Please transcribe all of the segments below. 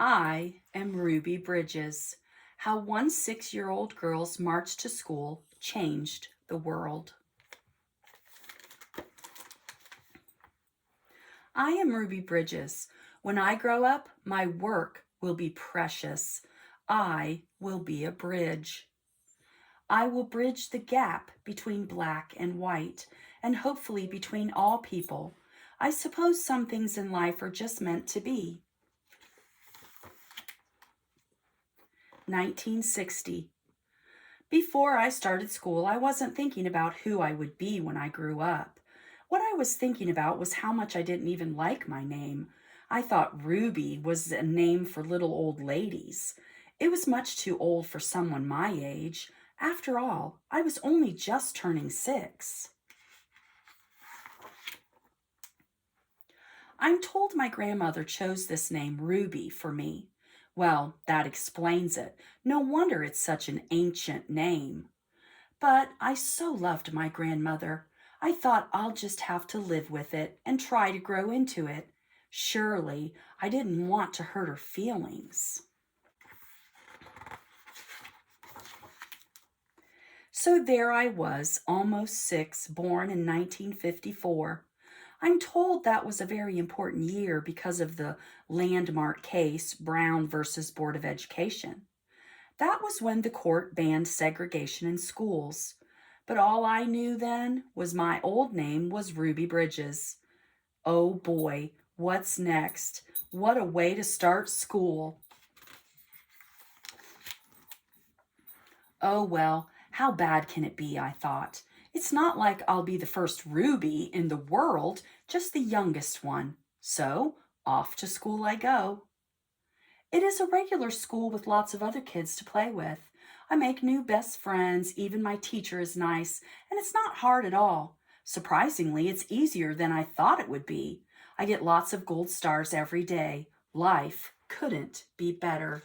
I am Ruby Bridges. How one 6-year-old girl's march to school changed the world. I am Ruby Bridges. When I grow up, my work will be precious. I will be a bridge. I will bridge the gap between black and white, and hopefully between all people. I suppose some things in life are just meant to be. 1960. Before I started school, I wasn't thinking about who I would be when I grew up. What I was thinking about was how much I didn't even like my name. I thought Ruby was a name for little old ladies. It was much too old for someone my age. After all, I was only just turning 6. I'm told my grandmother chose this name Ruby for me. Well, that explains it. No wonder it's such an ancient name. But I so loved my grandmother. I thought I'll just have to live with it and try to grow into it. Surely, I didn't want to hurt her feelings. So there I was, almost 6, born in 1954. I'm told that was a very important year because of the landmark case, Brown versus Board of Education. That was when the court banned segregation in schools. But all I knew then was my old name was Ruby Bridges. Oh boy, what's next? What a way to start school. Oh well, how bad can it be, I thought. It's not like I'll be the first Ruby in the world, just the youngest one. So, off to school I go. It is a regular school with lots of other kids to play with. I make new best friends, even my teacher is nice, and it's not hard at all. Surprisingly, it's easier than I thought it would be. I get lots of gold stars every day. Life couldn't be better.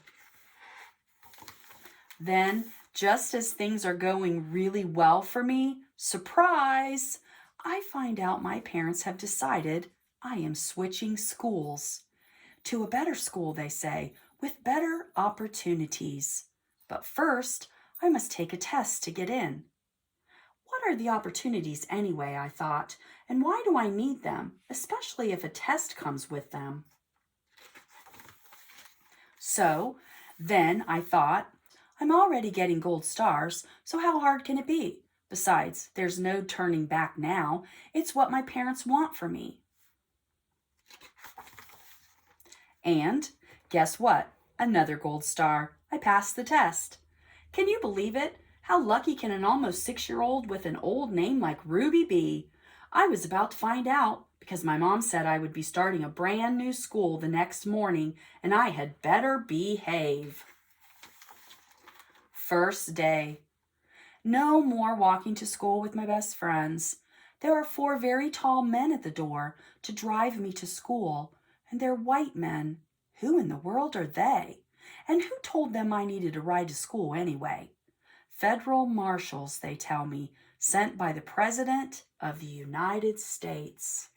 Then, just as things are going really well for me, surprise, I find out my parents have decided I am switching schools. To a better school, they say, with better opportunities. But first, I must take a test to get in. What are the opportunities anyway, I thought, and why do I need them, especially if a test comes with them? So, then I thought, I'm already getting gold stars, so how hard can it be? Besides, there's no turning back now. It's what my parents want for me. And guess what? Another gold star. I passed the test. Can you believe it? How lucky can an almost 6-year-old with an old name like Ruby be? I was about to find out because my mom said I would be starting a brand new school the next morning and I had better behave. First day. No more walking to school with my best friends. There are 4 very tall men at the door to drive me to school, and they're white men. Who in the world are they? And who told them I needed a ride to school anyway? Federal marshals, they tell me, sent by the President of the United States.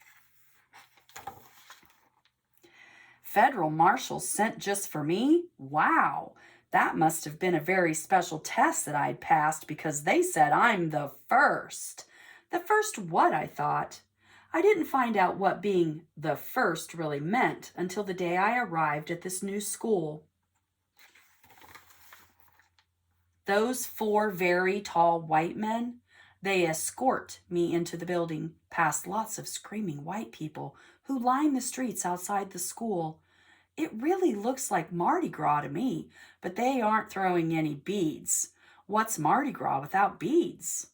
Federal marshals sent just for me? Wow, that must have been a very special test that I'd passed because they said I'm the first. The first what, I thought. I didn't find out what being the first really meant until the day I arrived at this new school. Those 4 very tall white men, they escort me into the building, past lots of screaming white people who line the streets outside the school. It really looks like Mardi Gras to me, but they aren't throwing any beads. What's Mardi Gras without beads?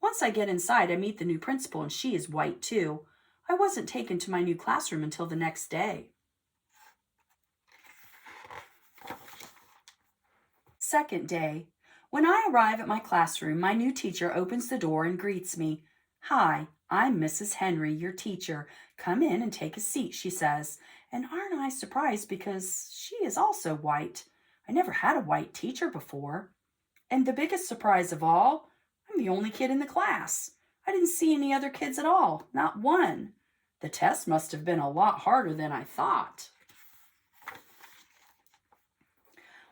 Once I get inside, I meet the new principal, and she is white too. I wasn't taken to my new classroom until the next day. Second day. When I arrive at my classroom, my new teacher opens the door and greets me. Hi, I'm Mrs. Henry, your teacher. Come in and take a seat, she says. And aren't I surprised because she is also white. I never had a white teacher before. And the biggest surprise of all, I'm the only kid in the class. I didn't see any other kids at all, not one. The test must have been a lot harder than I thought.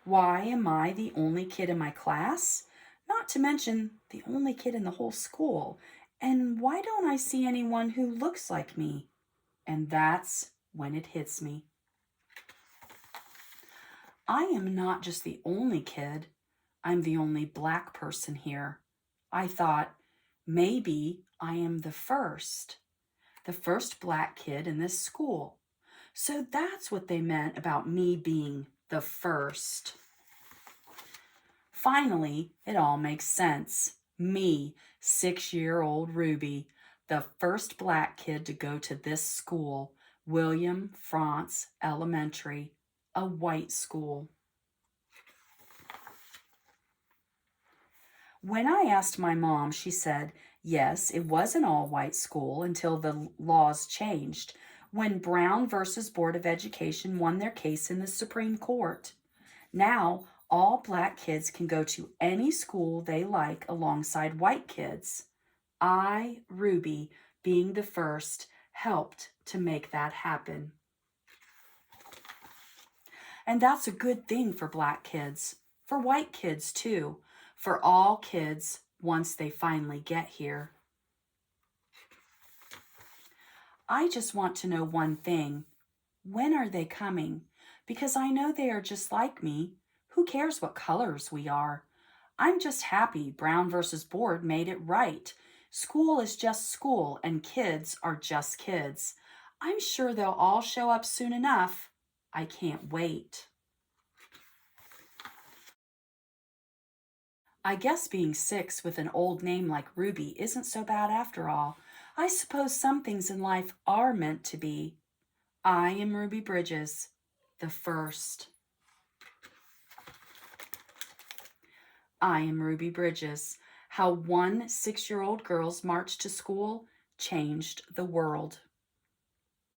Why am I the only kid in my class? Not to mention the only kid in the whole school. And why don't I see anyone who looks like me? And that's when it hits me. I am not just the only kid. I'm the only black person here. I thought, maybe I am the first black kid in this school. So that's what they meant about me being the first. Finally, it all makes sense. Me, 6-year-old Ruby, the first black kid to go to this school, William Frantz Elementary, a white school. When I asked my mom, she said, yes, it was an all-white school until the laws changed, when Brown versus Board of Education won their case in the Supreme Court. Now, all black kids can go to any school they like alongside white kids. I, Ruby, being the first, helped to make that happen. And that's a good thing for black kids, for white kids too, for all kids once they finally get here. I just want to know one thing. When are they coming? Because I know they are just like me. Who cares what colors we are? I'm just happy Brown versus Board made it right. School is just school and kids are just kids. I'm sure they'll all show up soon enough. I can't wait. I guess being 6 with an old name like Ruby isn't so bad after all. I suppose some things in life are meant to be. I am Ruby Bridges, the first. I am Ruby Bridges. How one 6-year-old girl's march to school changed the world.